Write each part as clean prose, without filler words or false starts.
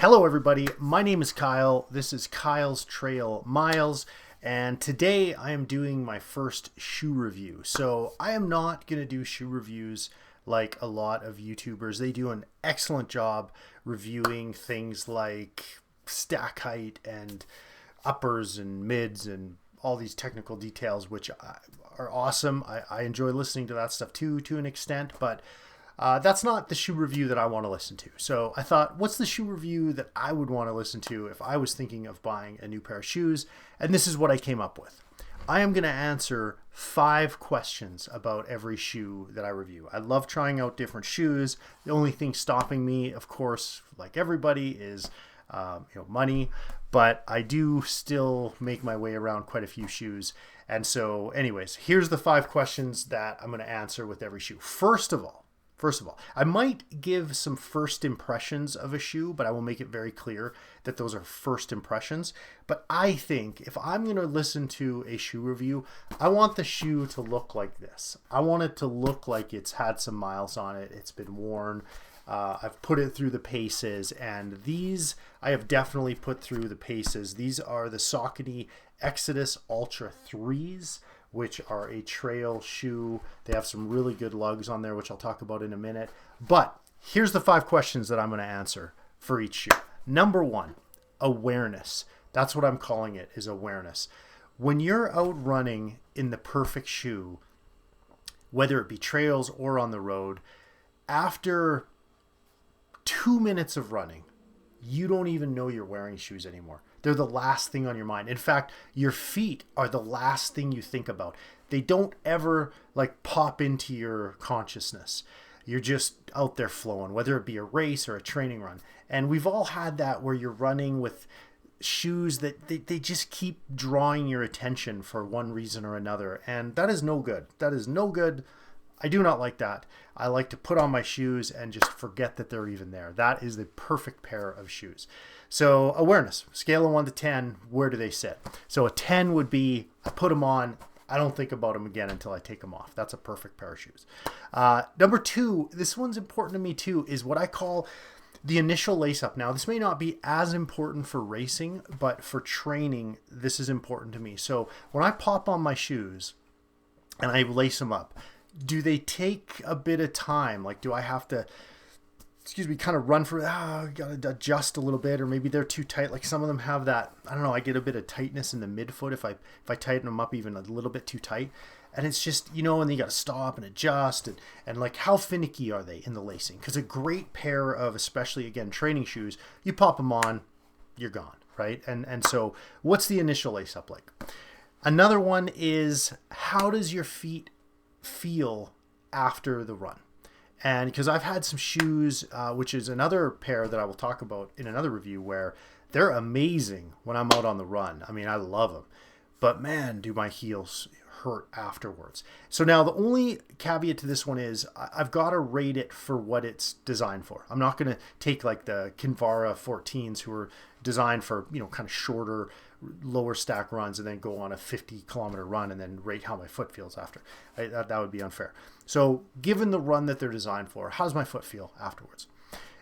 Hello everybody, my name is Kyle. This is Kyle's Trail Miles, and today I am doing my first shoe review. So I am not going to do shoe reviews like a lot of YouTubers. They do an excellent job reviewing things like stack height and uppers and mids and all these technical details, which are awesome. I enjoy listening to that stuff too, to an extent, but that's not the shoe review that I want to listen to. So I thought, what's the shoe review that I would want to listen to if I was thinking of buying a new pair of shoes? And this is what I came up with. I am going to answer 5 questions about every shoe that I review. I love trying out different shoes. The only thing stopping me, of course, like everybody, is money. But I do still make my way around quite a few shoes. And so anyways, here's the 5 questions that I'm going to answer with every shoe. First of all, I might give some first impressions of a shoe, but I will make it very clear that those are first impressions. But I think if I'm going to listen to a shoe review, I want the shoe to look like this. I want it to look like it's had some miles on it. It's been worn. I've put it through the paces, and these I have definitely put through the paces. These are the Saucony XODUS Ultra 3s, which are a trail shoe. They have some really good lugs on there, which I'll talk about in a minute. But here's the 5 questions that I'm going to answer for each shoe. Number 1, awareness. That's what I'm calling it, is awareness. When you're out running in the perfect shoe, whether it be trails or on the road, after 2 minutes of running, you don't even know you're wearing shoes anymore. They're the last thing on your mind. In fact, your feet are the last thing you think about. They don't ever pop into your consciousness. You're just out there flowing, whether it be a race or a training run. And we've all had that where you're running with shoes that they just keep drawing your attention for one reason or another. And that is no good. That is no good. I do not like that. I like to put on my shoes and just forget that they're even there. That is the perfect pair of shoes. So awareness, scale of 1 to 10, where do they sit? So a 10 would be, I put them on, I don't think about them again until I take them off. That's a perfect pair of shoes. Number 2, this one's important to me too, is what I call the initial lace up. Now, this may not be as important for racing, but for training, this is important to me. So when I pop on my shoes and I lace them up, do they take a bit of time? Do I have to, kind of run for, got to adjust a little bit, or maybe they're too tight. Some of them have that, I don't know, I get a bit of tightness in the midfoot if I tighten them up even a little bit too tight. And it's just, and then you got to stop and adjust. And how finicky are they in the lacing? Because a great pair of, especially, again, training shoes, you pop them on, you're gone, right? And so what's the initial lace up like? Another one is, how does your feet feel after the run? And because I've had some shoes, which is another pair that I will talk about in another review, where they're amazing when I'm out on the run. I mean, I love them, but man, do my heels hurt afterwards. So now the only caveat to this one is I've got to rate it for what it's designed for. I'm not going to take the Kinvara 14s who are designed for, kind of shorter, lower stack runs and then go on a 50-kilometer run and then rate how my foot feels after. That would be unfair. So given the run that they're designed for, how does my foot feel afterwards?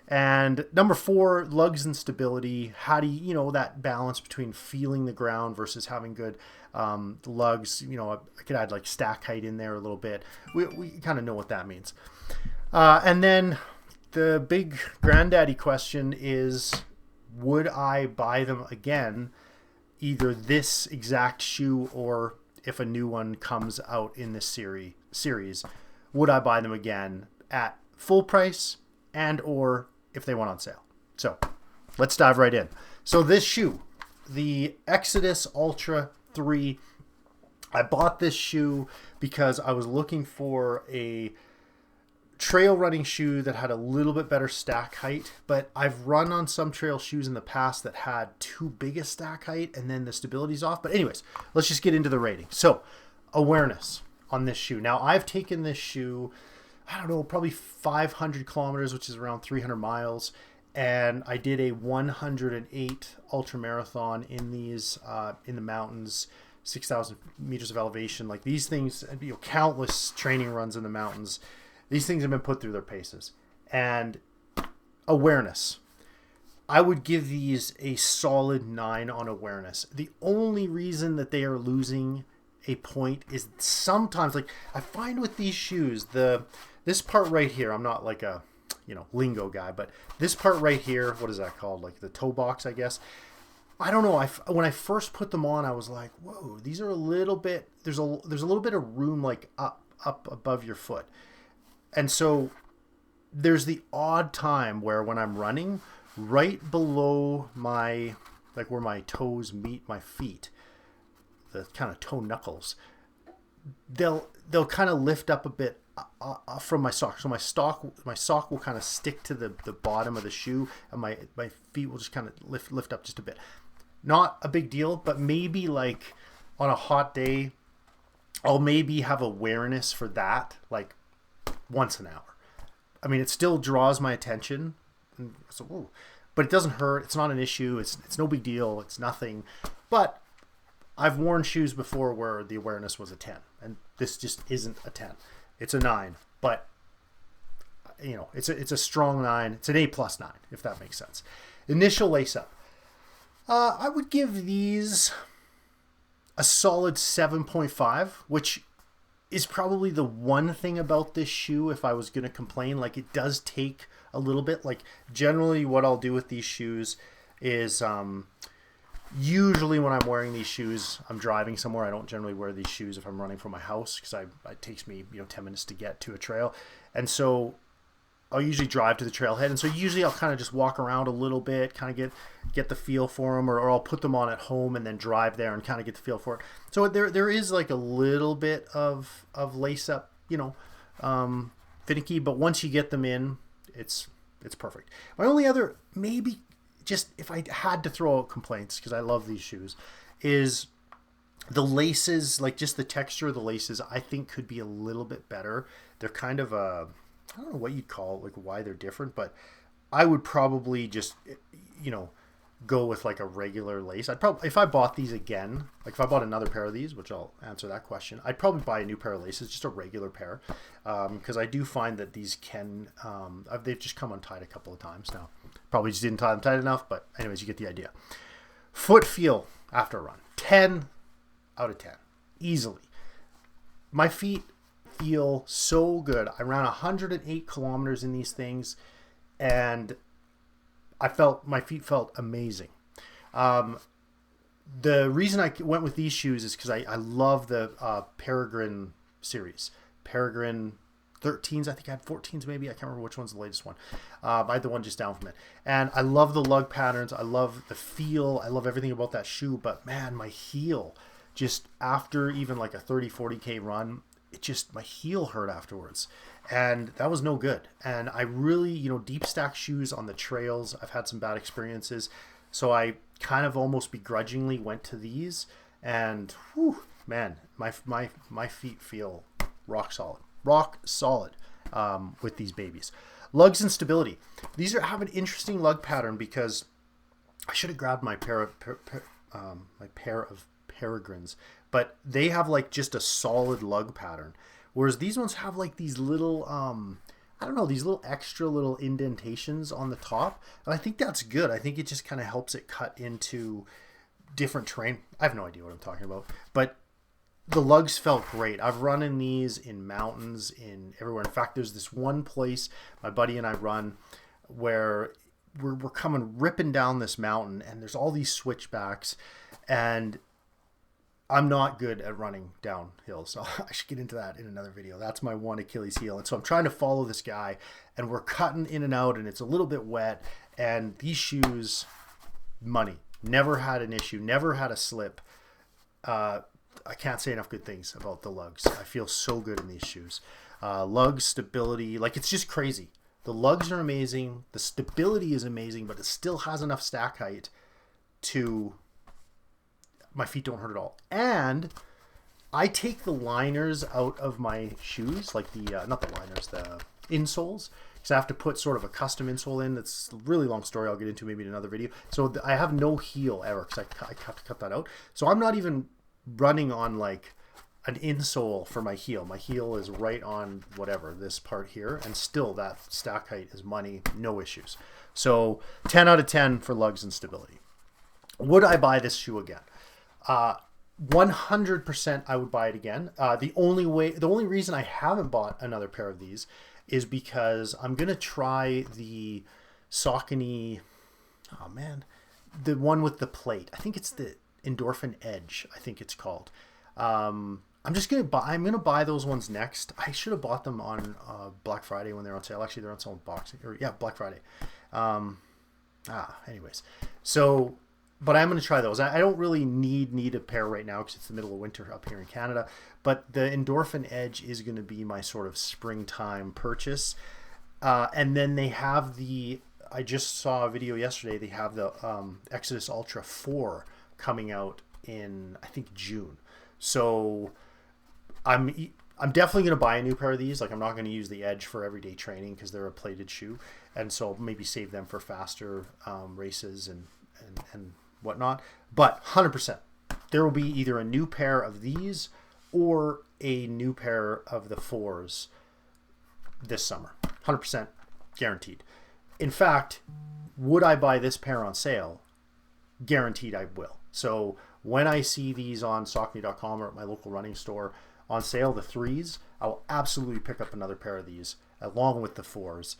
And number 4, lugs and stability. How do you, that balance between feeling the ground versus having good lugs? I could add stack height in there a little bit. We kind of know what that means. And then the big granddaddy question is, would I buy them again? Either this exact shoe or if a new one comes out in this series, would I buy them again at full price and or if they went on sale? So let's dive right in. So this shoe, the XODUS Ultra 3, I bought this shoe because I was looking for a trail running shoe that had a little bit better stack height, but I've run on some trail shoes in the past that had too big a stack height and then the stability's off. But anyways, let's just get into the rating. So awareness on this shoe. Now I've taken this shoe, I don't know, probably 500 kilometers, which is around 300 miles. And I did a 108 ultra marathon in these, in the mountains, 6,000 meters of elevation. These things, countless training runs in the mountains. These things have been put through their paces. And awareness. I would give these a solid 9 on awareness. The only reason that they are losing a point is sometimes, like I find with these shoes, this part right here, I'm not like a lingo guy, but this part right here, what is that called? Like the toe box, I guess. I don't know. When I first put them on, I was like, whoa, these are a little bit, there's a little bit of room like up above your foot. And so there's the odd time where when I'm running, right below my, like where my toes meet my feet, the kind of toe knuckles, they'll kind of lift up a bit from my sock. So my sock will kind of stick to the bottom of the shoe, and my feet will just kind of lift up just a bit. Not a big deal, but maybe like on a hot day, I'll maybe have awareness for that like once an hour. I mean, it still draws my attention, so, ooh, but it doesn't hurt. It's not an issue. It's no big deal. It's nothing. But I've worn shoes before where the awareness was a 10, and this just isn't a 10. It's a 9, but it's a strong 9. It's an A+ 9, if that makes sense. Initial lace up. I would give these a solid 7.5, which is probably the one thing about this shoe. If I was going to complain, like it does take a little bit. Like generally, what I'll do with these shoes is usually when I'm wearing these shoes, I'm driving somewhere. I don't generally wear these shoes if I'm running from my house because it takes me 10 minutes to get to a trail, and so I'll usually drive to the trailhead, and so usually I'll kind of just walk around a little bit, kind of get the feel for them, or I'll put them on at home and then drive there and kind of get the feel for it. So there is like a little bit of lace up, finicky, but once you get them in, it's perfect. My only other, maybe just if I had to throw out complaints, because I love these shoes, is the laces, like just the texture of the laces, I think could be a little bit better. They're kind of I don't know what you'd call it, like why they're different, but I would probably just, go with like a regular lace. I'd probably, if I bought these again, like if I bought another pair of these, which I'll answer that question, I'd probably buy a new pair of laces, just a regular pair, because I do find that these they've just come untied a couple of times now. Probably just didn't tie them tight enough, but anyways, you get the idea. Foot feel after a run, 10 out of 10, easily. My feet feel so good. I ran 108 kilometers in these things, and my feet felt amazing. The reason I went with these shoes is because I love the Peregrine series. Peregrine 13s, I think I had 14s maybe. I can't remember which one's the latest one. I had the one just down from it. And I love the lug patterns. I love the feel. I love everything about that shoe. But man, my heel, just after even like a 30, 40K run, my heel hurt afterwards, and that was no good. And I really, deep stack shoes on the trails, I've had some bad experiences, so I kind of almost begrudgingly went to these, and whew, man, my feet feel rock solid with these babies. Lugs and stability. These have an interesting lug pattern because I should have grabbed my pair of Peregrines, but they have like just a solid lug pattern, whereas these ones have like these little these little extra little indentations on the top, and I think that's good. I think it just kind of helps it cut into different terrain. I have no idea what I'm talking about, but the lugs felt great. I've run in these in mountains, in everywhere. In fact, there's this one place my buddy and I run where we're coming ripping down this mountain, and there's all these switchbacks, and I'm not good at running down hills, so I should get into that in another video. That's my one Achilles heel. And so I'm trying to follow this guy, and we're cutting in and out, and it's a little bit wet. And these shoes, money. Never had an issue, never had a slip. I can't say enough good things about the lugs. I feel so good in these shoes. Lug stability, like it's just crazy. The lugs are amazing. The stability is amazing, but it still has enough stack height to... my feet don't hurt at all. And I take the liners out of my shoes, like the not the liners, the insoles, because I have to put sort of a custom insole in. That's a really long story I'll get into maybe in another video. So I have no heel ever because I have to cut that out. So I'm not even running on like an insole for my heel. My heel is right on whatever, this part here, and still that stack height is money, no issues. So 10 out of 10 for lugs and stability. Would I buy this shoe again? 100% I would buy it again. The only reason I haven't bought another pair of these is because I'm going to try the Saucony, oh man, the one with the plate. I think it's the Endorphin Edge, I think it's called. I'm going to buy those ones next. I should have bought them on Black Friday when they're on sale. Actually, they're on sale in Boxing, or yeah, Black Friday. Anyways. So, but I'm going to try those. I don't really need a pair right now because it's the middle of winter up here in Canada. But the Endorphin Edge is going to be my sort of springtime purchase. And then they have I just saw a video yesterday. They have the XODUS Ultra 4 coming out in, I think, June. So I'm definitely going to buy a new pair of these. Like, I'm not going to use the Edge for everyday training because they're a plated shoe. And so maybe save them for faster races and whatnot. But 100%, there will be either a new pair of these or a new pair of the 4s this summer. 100% guaranteed. In fact, would I buy this pair on sale? Guaranteed I will. So when I see these on Saucony.com or at my local running store on sale, the 3s, I will absolutely pick up another pair of these along with the 4s.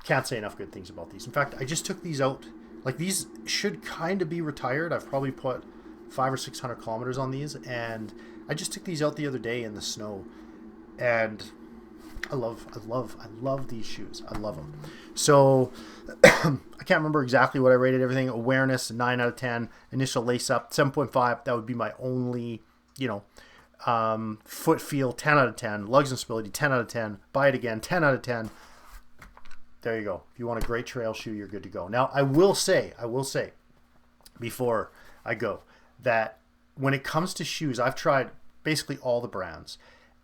Can't say enough good things about these. In fact, I just took these out. Like, these should kind of be retired. I've probably put 500 or 600 kilometers on these, and I just took these out the other day in the snow, and I love these shoes. I love them. So I can't remember exactly what I rated everything. Awareness, 9 out of 10. Initial lace up, 7.5. That would be my only, foot feel, 10 out of 10. Lugs and stability, 10 out of 10. Buy it again, 10 out of 10. There you go. If you want a great trail shoe, you're good to go. Now, I will say, before I go, that when it comes to shoes, I've tried basically all the brands,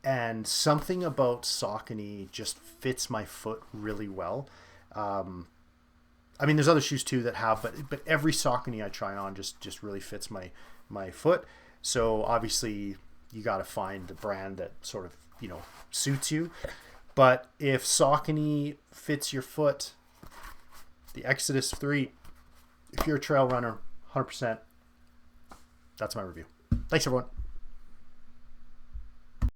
and something about Saucony just fits my foot really well. I mean, there's other shoes too that have, but every Saucony I try on just really fits my foot. So obviously, you got to find the brand that sort of suits you. But if Saucony fits your foot, the XODUS 3, if you're a trail runner, 100%, that's my review. Thanks, everyone.